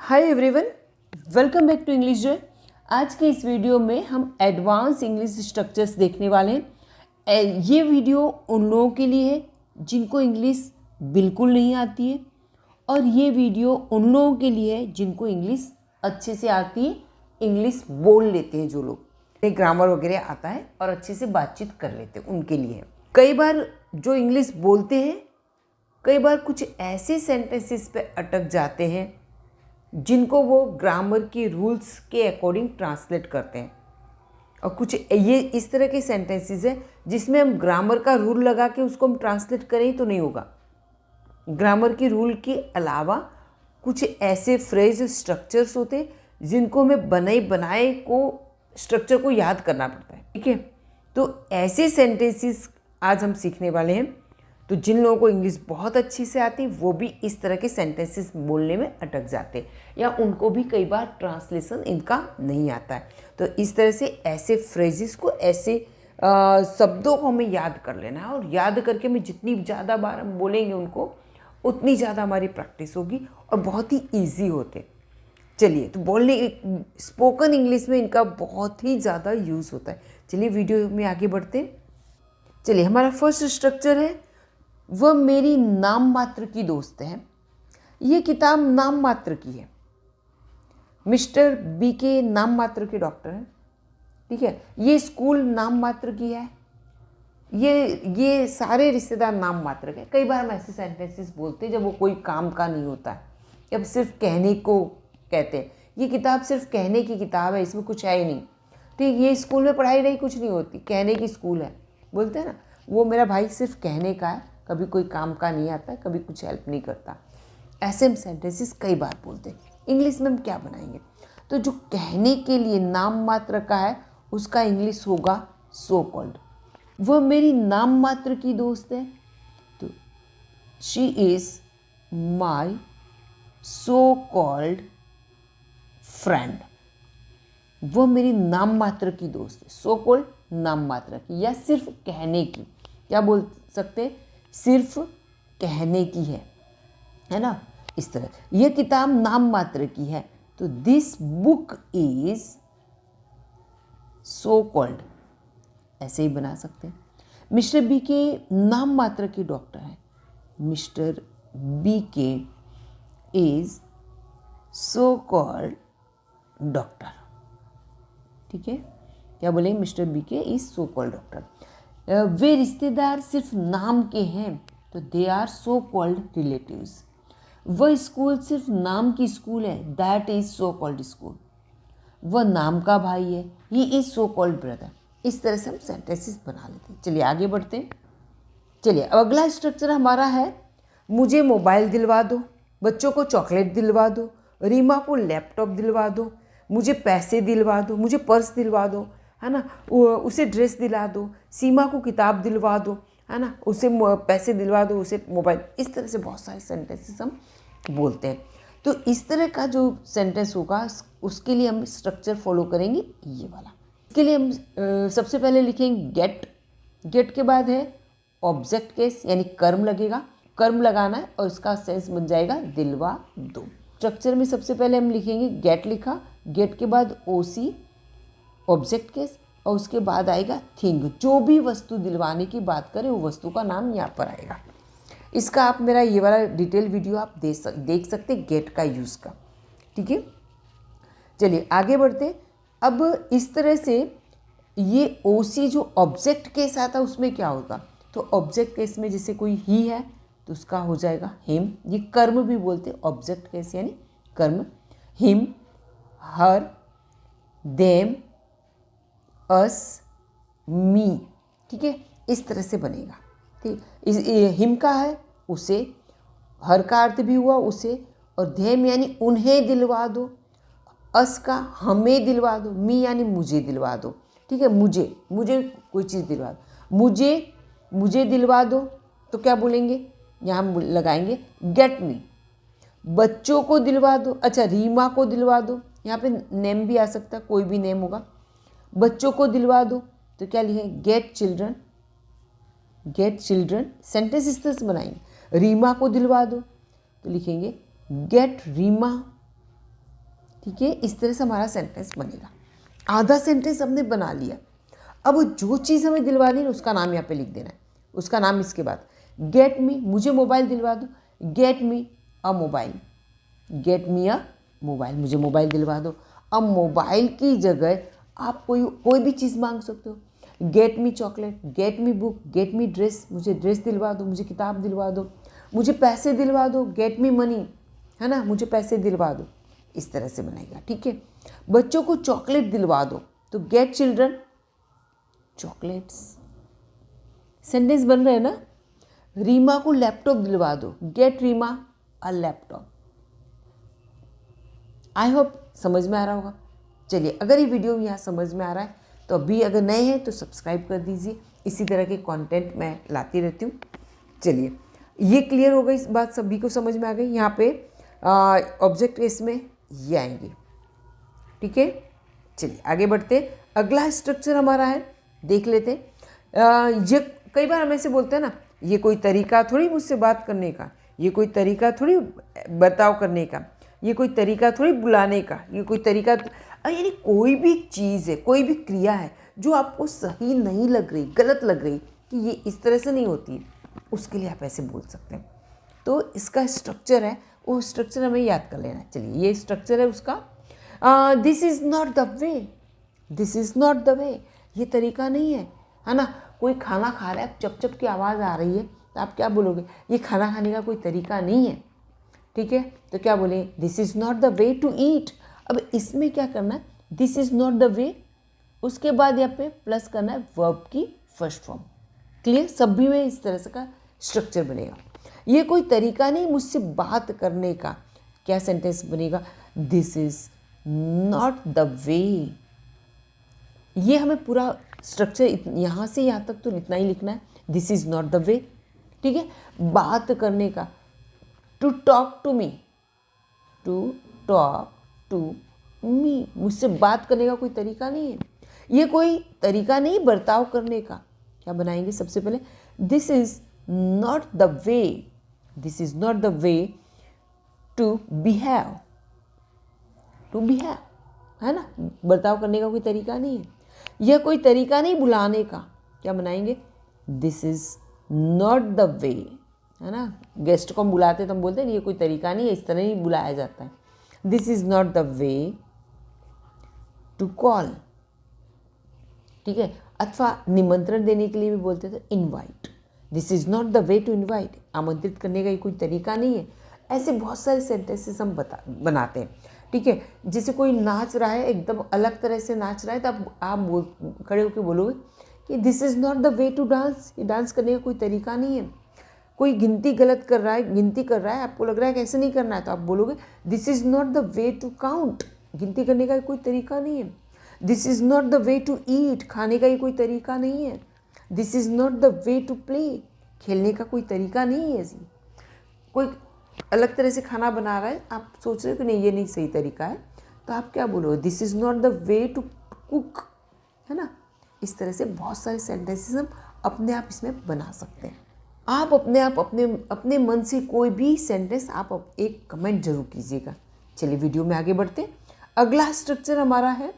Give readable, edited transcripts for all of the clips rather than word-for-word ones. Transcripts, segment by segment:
Hi everyone, welcome back to English Joy. आज के इस वीडियो में हम एडवांस इंग्लिश स्ट्रक्चर्स देखने वाले हैं। ये वीडियो उन लोगों के लिए है जिनको इंग्लिश बिल्कुल नहीं आती है, और ये वीडियो उन लोगों के लिए है जिनको इंग्लिश अच्छे से आती है, इंग्लिश बोल लेते हैं, जो लोग ग्रामर वगैरह आता है और अच्छे से बातचीत कर लेते हैं, उनके लिए है। कई बार जो इंग्लिश बोलते हैं, कई बार कुछ ऐसे सेंटेंसेस पे अटक जाते हैं जिनको वो ग्रामर के रूल्स के अकॉर्डिंग ट्रांसलेट करते हैं, और कुछ ये इस तरह के सेंटेंसेस हैं जिसमें हम ग्रामर का रूल लगा के उसको हम ट्रांसलेट करें तो नहीं होगा। ग्रामर के रूल के अलावा कुछ ऐसे फ्रेज स्ट्रक्चर्स होते हैं जिनको हमें बनाए बनाए को स्ट्रक्चर को याद करना पड़ता है, ठीक है। तो ऐसे सेंटेंसेस आज हम सीखने वाले हैं। तो जिन लोगों को इंग्लिश बहुत अच्छी से आती है वो भी इस तरह के सेंटेंसेस बोलने में अटक जाते हैं, या उनको भी कई बार ट्रांसलेशन इनका नहीं आता है। तो इस तरह से ऐसे फ्रेजेस को, ऐसे शब्दों को हमें याद कर लेना है, और याद करके हमें जितनी ज़्यादा बार हम बोलेंगे उनको उतनी ज़्यादा हमारी प्रैक्टिस होगी और बहुत ही ईजी होते। चलिए, तो बोलने स्पोकन इंग्लिश में इनका बहुत ही ज़्यादा यूज़ होता है। चलिए वीडियो में आगे बढ़ते हैं। चलिए, हमारा फर्स्ट स्ट्रक्चर है, वह मेरी नाम मात्र की दोस्त है। ये किताब नाम मात्र की है। मिस्टर बी के नाम मात्र के डॉक्टर हैं, ठीक है। ये स्कूल नाम मात्र की है। ये सारे रिश्तेदार नाम मात्र के। कई बार हम ऐसे सेंटेंसेस बोलते हैं जब वो कोई काम का नहीं होता है, जब सिर्फ कहने को कहते हैं। ये किताब सिर्फ कहने की किताब है, इसमें कुछ है ही नहीं, ठीक। ये स्कूल में पढ़ाई नहीं, कुछ नहीं होती, कहने की स्कूल है, बोलते हैं ना। वो मेरा भाई सिर्फ कहने का है, कभी कोई काम का नहीं आता, कभी कुछ हेल्प नहीं करता। ऐसे हम सेंटेंसेस कई बार बोलते हैं। इंग्लिश में हम क्या बनाएंगे? तो जो कहने के लिए नाम मात्र का है उसका इंग्लिश होगा सो कॉल्ड। वह मेरी नाम मात्र की दोस्त है, तो she is my so called friend. वह मेरी नाम मात्र की दोस्त है, सो कॉल्ड नाम मात्र की, या सिर्फ कहने की। क्या बोल सकते हैं? सिर्फ कहने की है ना। इस तरह यह किताब नाम मात्र की है, तो this book is so called, ऐसे ही बना सकते हैं। मिस्टर बी के नाम मात्र के डॉक्टर हैं। Mister B K is so called doctor, ठीक है। क्या बोलेंगे? Mister B K is so called doctor. वे रिश्तेदार सिर्फ नाम के हैं, तो they are so called relatives. वह स्कूल सिर्फ नाम की स्कूल है, that is so called school. वह नाम का भाई है, he is so called brother. इस तरह से हम सेंटेंसेस बना लेते हैं। चलिए आगे बढ़ते हैं। चलिए, अगला स्ट्रक्चर हमारा है, मुझे मोबाइल दिलवा दो, बच्चों को चॉकलेट दिलवा दो, रीमा को लैपटॉप दिलवा दो, मुझे पैसे दिलवा दो, मुझे पर्स दिलवा दो, है ना, उसे ड्रेस दिला दो, सीमा को किताब दिलवा दो, है ना, उसे पैसे दिलवा दो, उसे मोबाइल। इस तरह से बहुत सारे सेंटेंसेस हम बोलते हैं। तो इस तरह का जो सेंटेंस होगा उसके लिए हम स्ट्रक्चर फॉलो करेंगे, ये वाला। इसके लिए हम सबसे पहले लिखेंगे गेट। गेट के बाद है ऑब्जेक्ट केस, यानी कर्म लगेगा, कर्म लगाना है, और इसका सेंस बन जाएगा दिलवा दो। स्ट्रक्चर में सबसे पहले हम लिखेंगे गेट, लिखा, गेट के बाद ओसी ऑब्जेक्ट केस, और उसके बाद आएगा थिंग। जो भी वस्तु दिलवाने की बात करें वो वस्तु का नाम यहाँ पर आएगा। इसका आप मेरा ये वाला डिटेल वीडियो आप देख सकते गेट का यूज़ का, ठीक है। चलिए आगे बढ़ते। अब इस तरह से ये ओसी जो ऑब्जेक्ट केस आता है उसमें क्या होगा? तो ऑब्जेक्ट केस में जैसे कोई ही है तो उसका हो जाएगा हिम। ये कर्म भी बोलते हैं, ऑब्जेक्ट केस यानी कर्म। हिम, हर, देम, अस, मी, ठीक है। इस तरह से बनेगा, ठीक। हिम का है उसे, हर का अर्थ भी हुआ उसे, और धेम यानी उन्हें दिलवा दो, अस का हमें दिलवा दो, मी यानी मुझे दिलवा दो, ठीक है। मुझे कोई चीज़ दिलवा दो, मुझे दिलवा दो, तो क्या बोलेंगे? यहाँ लगाएंगे गेट मी। बच्चों को दिलवा दो, अच्छा रीमा को दिलवा दो, यहाँ पे नेम भी आ सकता है, कोई भी नेम होगा। बच्चों को दिलवा दो, तो क्या लिखेंगे? Gate children. Gate children sentence इस तरह से बनाएंगे। रीमा को दिलवा दो तो लिखेंगे गेट रीमा, ठीक है, इस तरह से हमारा सेंटेंस बनेगा। आधा सेंटेंस हमने बना लिया। अब जो चीज़ हमें दिलवानी है उसका नाम यहाँ पे लिख देना है, उसका नाम इसके बाद। गेट मी, मुझे मोबाइल दिलवा दो, गेट मी अ मोबाइल, गेट मी अ मोबाइल, मुझे मोबाइल दिलवा दो। अब मोबाइल की जगह आप कोई भी चीज़ मांग सकते हो। Get me chocolate, get me book, get me dress, मुझे ड्रेस दिलवा दो, मुझे किताब दिलवा दो, मुझे पैसे दिलवा दो, गेट मी मनी, है ना, मुझे पैसे दिलवा दो। इस तरह से बनेगा, ठीक है। बच्चों को चॉकलेट दिलवा दो, तो गेट चिल्ड्रन चॉकलेट्स। सेंटेंस बन रहे हैं ना। रीमा को लैपटॉप दिलवा दो, get Reema a laptop. I hope समझ में आ रहा होगा। चलिए, अगर ये वीडियो यहाँ समझ में आ रहा है तो अभी अगर नए हैं तो सब्सक्राइब कर दीजिए, इसी तरह के कंटेंट मैं लाती रहती हूँ। चलिए, ये क्लियर हो गई, इस बात सभी को समझ में आ गई। यहाँ पे ऑब्जेक्ट केस में ये आएंगे, ठीक है। चलिए आगे बढ़ते। अगला स्ट्रक्चर हमारा है, देख लेते हैं। ये कई बार हम ऐसे बोलते हैं ना, ये कोई तरीका थोड़ी मुझसे बात करने का, ये कोई तरीका थोड़ी बर्ताव करने का, ये कोई तरीका थोड़ी बुलाने का, ये कोई तरीका, यानी कोई भी चीज़ है, कोई भी क्रिया है जो आपको सही नहीं लग रही, गलत लग रही कि ये इस तरह से नहीं होती, उसके लिए आप ऐसे बोल सकते हैं। तो इसका स्ट्रक्चर है, वो स्ट्रक्चर हमें याद कर लेना है। चलिए, ये स्ट्रक्चर है उसका। This is not the way, this is not the वे, ये तरीका नहीं है ना। कोई खाना खा रहा है, चप चप की आवाज़ आ रही है, तो आप क्या बोलोगे, ये खाना खाने का कोई तरीका नहीं है, ठीक है। तो क्या बोले, this is not the way to eat. अब इसमें क्या करना है, this is not the way, उसके बाद यहाँ पे प्लस करना है वर्ब की फर्स्ट फॉर्म। क्लियर, सभी में इस तरह से का स्ट्रक्चर बनेगा। ये कोई तरीका नहीं मुझसे बात करने का, क्या सेंटेंस बनेगा, दिस इज़ नॉट द वे। ये हमें पूरा स्ट्रक्चर यहाँ से यहाँ तक तो इतना ही लिखना है, this is not the way, ठीक है। बात करने का, to talk to me, to talk to me, मुझसे बात करने का कोई तरीका नहीं है, ये कोई तरीका नहीं बर्ताव करने का। क्या बनाएंगे सबसे पहले, this is not the way, this is not the way to behave, to behave, है ना, बर्ताव करने का कोई तरीका नहीं है। यह कोई तरीका नहीं बुलाने का, क्या बनाएंगे, दिस इज़ नॉट द वे, है ना। गेस्ट को हम बुलाते तो हम बोलते हैं ये कोई तरीका नहीं है, इस तरह ही बुलाया जाता है। This is not the way to call, ठीक है। अथवा निमंत्रण देने के लिए भी बोलते थे invite, this is not the way to invite, आमंत्रित करने का ये कोई तरीका नहीं है। ऐसे बहुत सारे सेंटेंसेस हम बनाते हैं, ठीक है। जैसे कोई नाच रहा है, एकदम अलग तरह से नाच रहा है, तो आप खड़े होकर बोलोगे कि this is not the way to dance, ये डांस करने का कोई तरीका नहीं है। कोई गिनती गलत कर रहा है, गिनती कर रहा है, आपको लग रहा है कि ऐसे नहीं करना है, तो आप बोलोगे this is not the way to count, गिनती करने का कोई तरीका नहीं है। This is not the way to eat, खाने का ये कोई तरीका नहीं है। This is not the way to play, खेलने का कोई तरीका नहीं है। ऐसी कोई अलग तरह से खाना बना रहा है, आप सोच रहे हो कि नहीं ये नहीं सही तरीका है, तो आप क्या बोलोगे, this is not the way to cook, है ना। इस तरह से बहुत सारे सेंटेंसेस हम अपने आप इसमें बना सकते हैं। आप अपने मन से कोई भी सेंटेंस आप एक कमेंट जरूर कीजिएगा। चलिए वीडियो में आगे बढ़ते हैं। अगला स्ट्रक्चर हमारा है,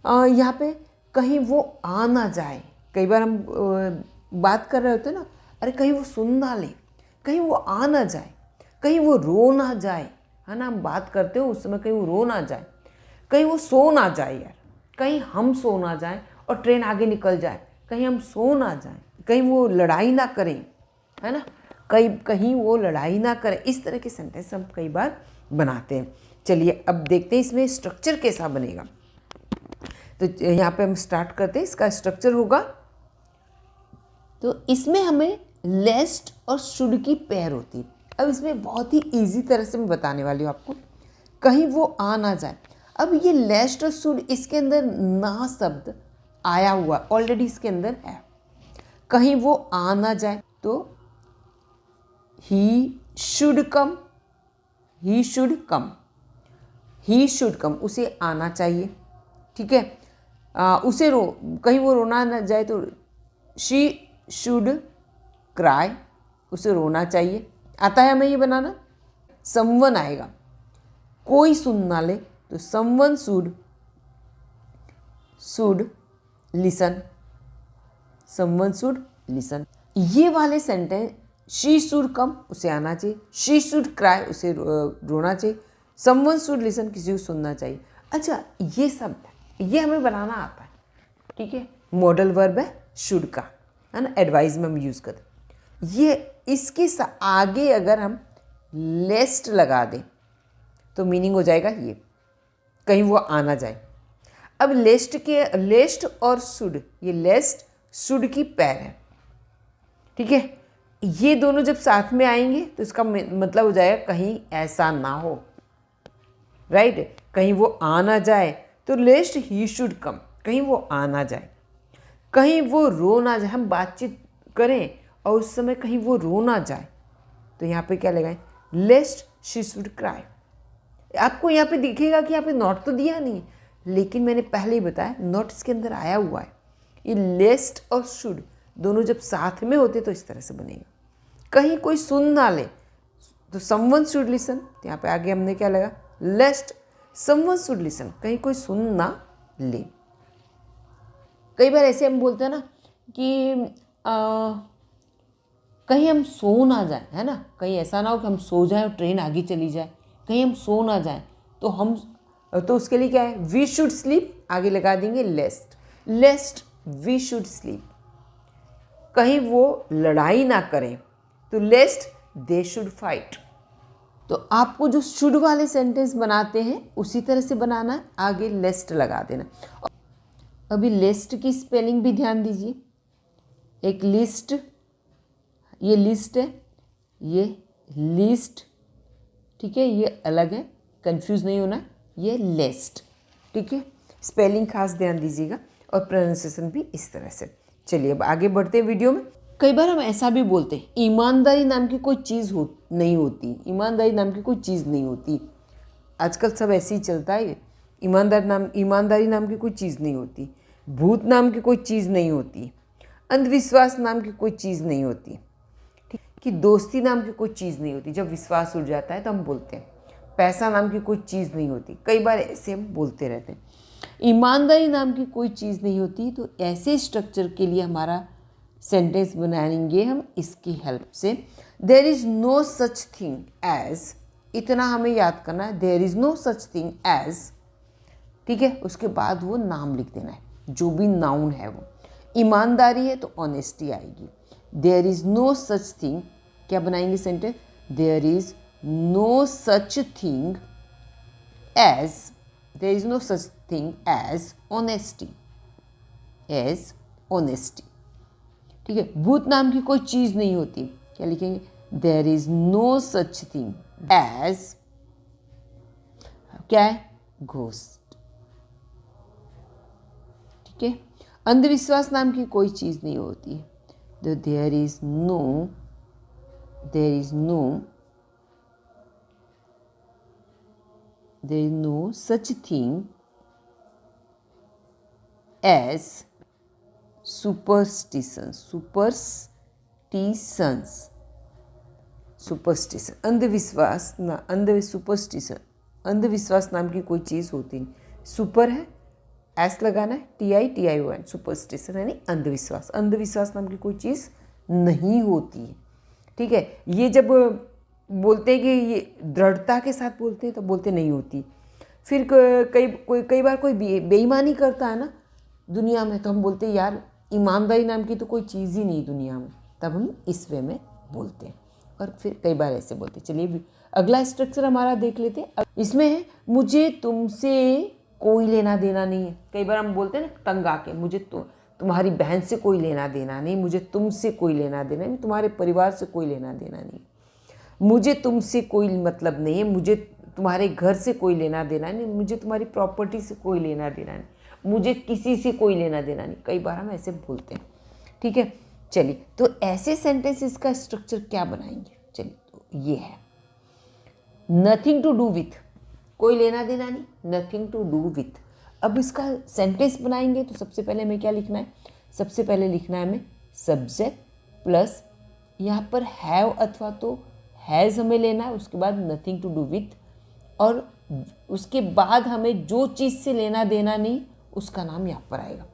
यहाँ पे कहीं वो आ ना जाए। कई बार हम बात कर रहे होते हैं ना, अरे कहीं वो सुन ना ले, कहीं वो आ ना जाए, कहीं वो रो ना जाए, है ना। हम बात करते हो उस समय कहीं वो रो ना जाए, कहीं वो सो ना जाए यार, कहीं हम सो ना जाए और ट्रेन आगे निकल जाए, कहीं हम सो ना जाए, कहीं वो लड़ाई ना करें, है ना, कहीं वो लड़ाई ना करें। इस तरह के सेंटेंस हम कई बार बनाते हैं। चलिए अब देखते हैं इसमें स्ट्रक्चर कैसा बनेगा। तो यहाँ पे हम स्टार्ट करते हैं। इसका स्ट्रक्चर होगा, तो इसमें हमें लेस्ट और शुड की पेयर होती है। अब इसमें बहुत ही इजी तरह से मैं बताने वाली हूँ आपको। कहीं वो आ ना जाए, अब ये लेस्ट और शुड, इसके अंदर ना शब्द आया हुआ ऑलरेडी इसके अंदर है। कहीं वो आ ना जाए तो he should come, he should come, he should come, उसे आना चाहिए, ठीक है। उसे कहीं वो रोना ना जाए तो शी शुड क्राई, उसे रोना चाहिए। आता है हमें ये बनाना। समवन आएगा, कोई सुन ना ले, तो someone should listen, someone should listen. ये वाले सेंटेंस शी शुड कम, उसे आना चाहिए, शी शुड क्राई, उसे रोना चाहिए, समवन शुड लिसन, किसी को सुनना चाहिए। अच्छा, ये सब ये हमें बनाना आता है, ठीक है। मॉडल वर्ब है शुड का, है ना, एडवाइस में हम यूज़ करते हैं। ये इसके आगे अगर हम लेस्ट लगा दें तो मीनिंग हो जाएगा ये, कहीं वो आना जाए। अब लेस्ट और शुड, ये लेस्ट शुड की पैर है, ठीक है। ये दोनों जब साथ में आएंगे तो इसका मतलब हो जाएगा कहीं ऐसा ना हो, राइट, कहीं वो आ ना जाए। तो लेस्ट ही शुड कम, कहीं वो आ ना जाए, कहीं वो रो ना जाए। हम बातचीत करें और उस समय कहीं वो रो ना जाए, तो यहाँ पे क्या लगाएं, लेस्ट शी शुड क्राई। आपको यहाँ पे दिखेगा कि यहाँ पे नॉट तो दिया नहीं, लेकिन मैंने पहले ही बताया नॉट इसके अंदर आया हुआ है। ये लेस्ट और शुड दोनों जब साथ में होते तो इस तरह से बनेगा। कहीं कोई सुन ना ले तो समवन शुड लिसन, तो यहाँ पे आगे हमने क्या लगा, लेस्ट समवन शुड लिसन, कहीं कोई सुन ना ले। कई बार ऐसे हम बोलते हैं ना कि कहीं हम सो ना जाए, है ना, कहीं ऐसा ना हो कि हम सो जाएं और ट्रेन आगे चली जाए, कहीं हम सो ना जाएं तो उसके लिए क्या है, वी शुड स्लीप, आगे लगा देंगे लेस्ट वी शुड स्लीप। कहीं वो लड़ाई ना करें तो लेस्ट दे शुड फाइट। तो आपको जो शुड वाले सेंटेंस बनाते हैं उसी तरह से बनाना है, आगे लेस्ट लगा देना। अभी लेस्ट की स्पेलिंग भी ध्यान दीजिए। एक लिस्ट, ये लिस्ट है, ये लिस्ट, ठीक है, ये अलग है, कंफ्यूज नहीं होना, ये लेस्ट, ठीक है। स्पेलिंग खास ध्यान दीजिएगा और प्रोनाउंसिएशन भी इस तरह से। चलिए अब आगे बढ़ते हैं वीडियो में। कई बार हम ऐसा भी बोलते हैं, ईमानदारी नाम की कोई चीज़ नहीं होती, ईमानदारी नाम की कोई चीज़ नहीं होती। आजकल सब ऐसे ही चलता है, ईमानदारी नाम की कोई चीज़ नहीं होती, भूत नाम की कोई चीज़ नहीं होती, अंधविश्वास नाम की कोई चीज़ नहीं होती, ठीक, कि दोस्ती नाम की कोई चीज़ नहीं होती। जब विश्वास उड़ जाता है तो हम बोलते हैं पैसा नाम की कोई चीज़ नहीं होती। कई बार ऐसे हम बोलते रहते हैं, ईमानदारी नाम की कोई चीज़ नहीं होती। तो ऐसे स्ट्रक्चर के लिए हमारा सेंटेंस बनाएंगे हम इसकी हेल्प से। There is no such thing as, इतना हमें याद करना है, there is no such thing as, ठीक है। उसके बाद वो नाम लिख देना है, जो भी नाउन है वो। ईमानदारी है तो ऑनेस्टी आएगी। There is no such thing, क्या बनाएंगे sentence, there is no such thing as, there is no such thing as honesty, as honesty, ठीक है। भूत नाम की कोई चीज़ नहीं होती, क्या लिखेंगे, there is no such thing as, क्या है, घोस्ट, ठीक है। अंधविश्वास नाम की कोई चीज़ नहीं होती, तो there is no such thing as superstition, अंधविश्वास नाम की कोई चीज़ होती नहीं। सुपर है, एस लगाना है, TION, सुपरस्टिशन यानी अंधविश्वास। अंधविश्वास नाम की कोई चीज़ नहीं होती है, ठीक है। ये जब बोलते हैं कि ये दृढ़ता के साथ बोलते हैं तो बोलते नहीं होती। फिर कई बार कोई बेईमानी करता है ना दुनिया में, तो हम बोलते हैं यार ईमानदारी नाम की तो कोई चीज़ ही नहीं दुनिया में, तब हम इस वे में बोलते हैं। और फिर कई बार ऐसे बोलते हैं। चलिए अगला स्ट्रक्चर हमारा देख लेते हैं। इसमें है मुझे तुमसे कोई लेना देना नहीं है। कई बार हम बोलते हैं ना तंग आके, मुझे तुम्हारी बहन से कोई लेना देना नहीं, मुझे तुमसे कोई लेना देना नहीं, तुम्हारे परिवार से कोई लेना देना नहीं, मुझे तुमसे कोई मतलब नहीं है, मुझे तुम्हारे घर से कोई लेना देना नहीं, मुझे तुम्हारी प्रॉपर्टी से कोई लेना देना नहीं, मुझे किसी से कोई लेना देना नहीं। कई बार हम ऐसे बोलते हैं, ठीक है। चलिए तो ऐसे सेंटेंसेस का स्ट्रक्चर क्या बनाएंगे, चलिए तो ये है नथिंग टू डू विथ, कोई लेना देना नहीं, नथिंग टू डू विथ। अब इसका सेंटेंस बनाएंगे तो सबसे पहले हमें क्या लिखना है, सबसे पहले लिखना है हमें सब्जेक्ट प्लस यहाँ पर हैव अथवा तो हैज़ हमें लेना है, उसके बाद नथिंग टू डू विथ और उसके बाद हमें जो चीज़ से लेना देना नहीं, उसका नाम यहाँ पर आएगा।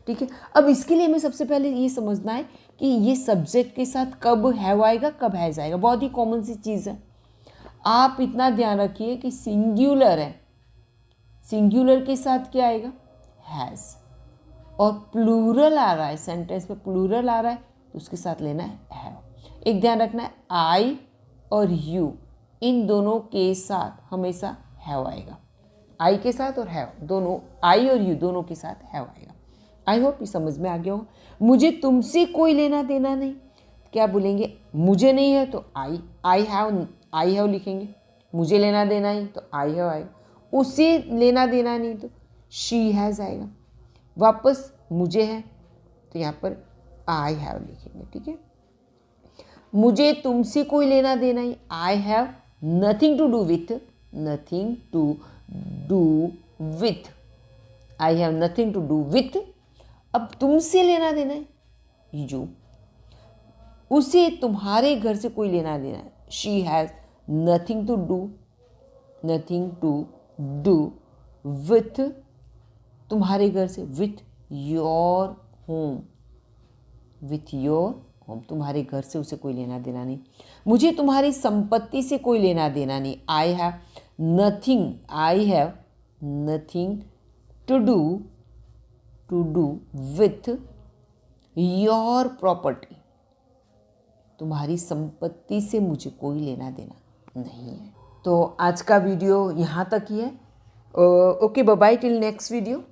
ठीक है, अब इसके लिए हमें सबसे पहले ये समझना है कि ये सब्जेक्ट के साथ कब हैव आएगा, कब हैज़ आएगा। बहुत ही कॉमन सी चीज़ है। आप इतना ध्यान रखिए कि सिंगुलर है, सिंगुलर के साथ क्या आएगा, हैज़, और प्लूरल आ रहा है, सेंटेंस में प्लूरल आ रहा है तो उसके साथ लेना है हैव। एक ध्यान रखना है, आई और यू इन दोनों के साथ हमेशा हैव आएगा। आई के साथ और हैव दोनों, आई और यू दोनों के साथ हैव आएगा। आई होप ये समझ में आ गया हो। मुझे तुमसे कोई लेना देना नहीं, क्या बोलेंगे, मुझे नहीं है तो आई हैव लिखेंगे। मुझे लेना देना ही तो आई हैव आएगा। उसे लेना देना नहीं तो शी हैज़ आएगा। वापस मुझे है तो यहाँ पर आई हैव लिखेंगे। ठीक है, मुझे तुमसे कोई लेना देना ही, I have nothing to do with, nothing to do with, I have nothing to do with. अब तुमसे लेना देना है यू, उसे तुम्हारे घर से कोई लेना देना है, she has nothing to do with तुम्हारे घर से, with your home, with your home, तुम्हारे घर से उसे कोई लेना देना नहीं। मुझे तुम्हारी संपत्ति से कोई लेना देना नहीं, I have nothing to do with your property, तुम्हारी संपत्ति से मुझे कोई लेना देना नहीं है। तो आज का वीडियो यहाँ तक ही है। Okay, bye bye, till next video.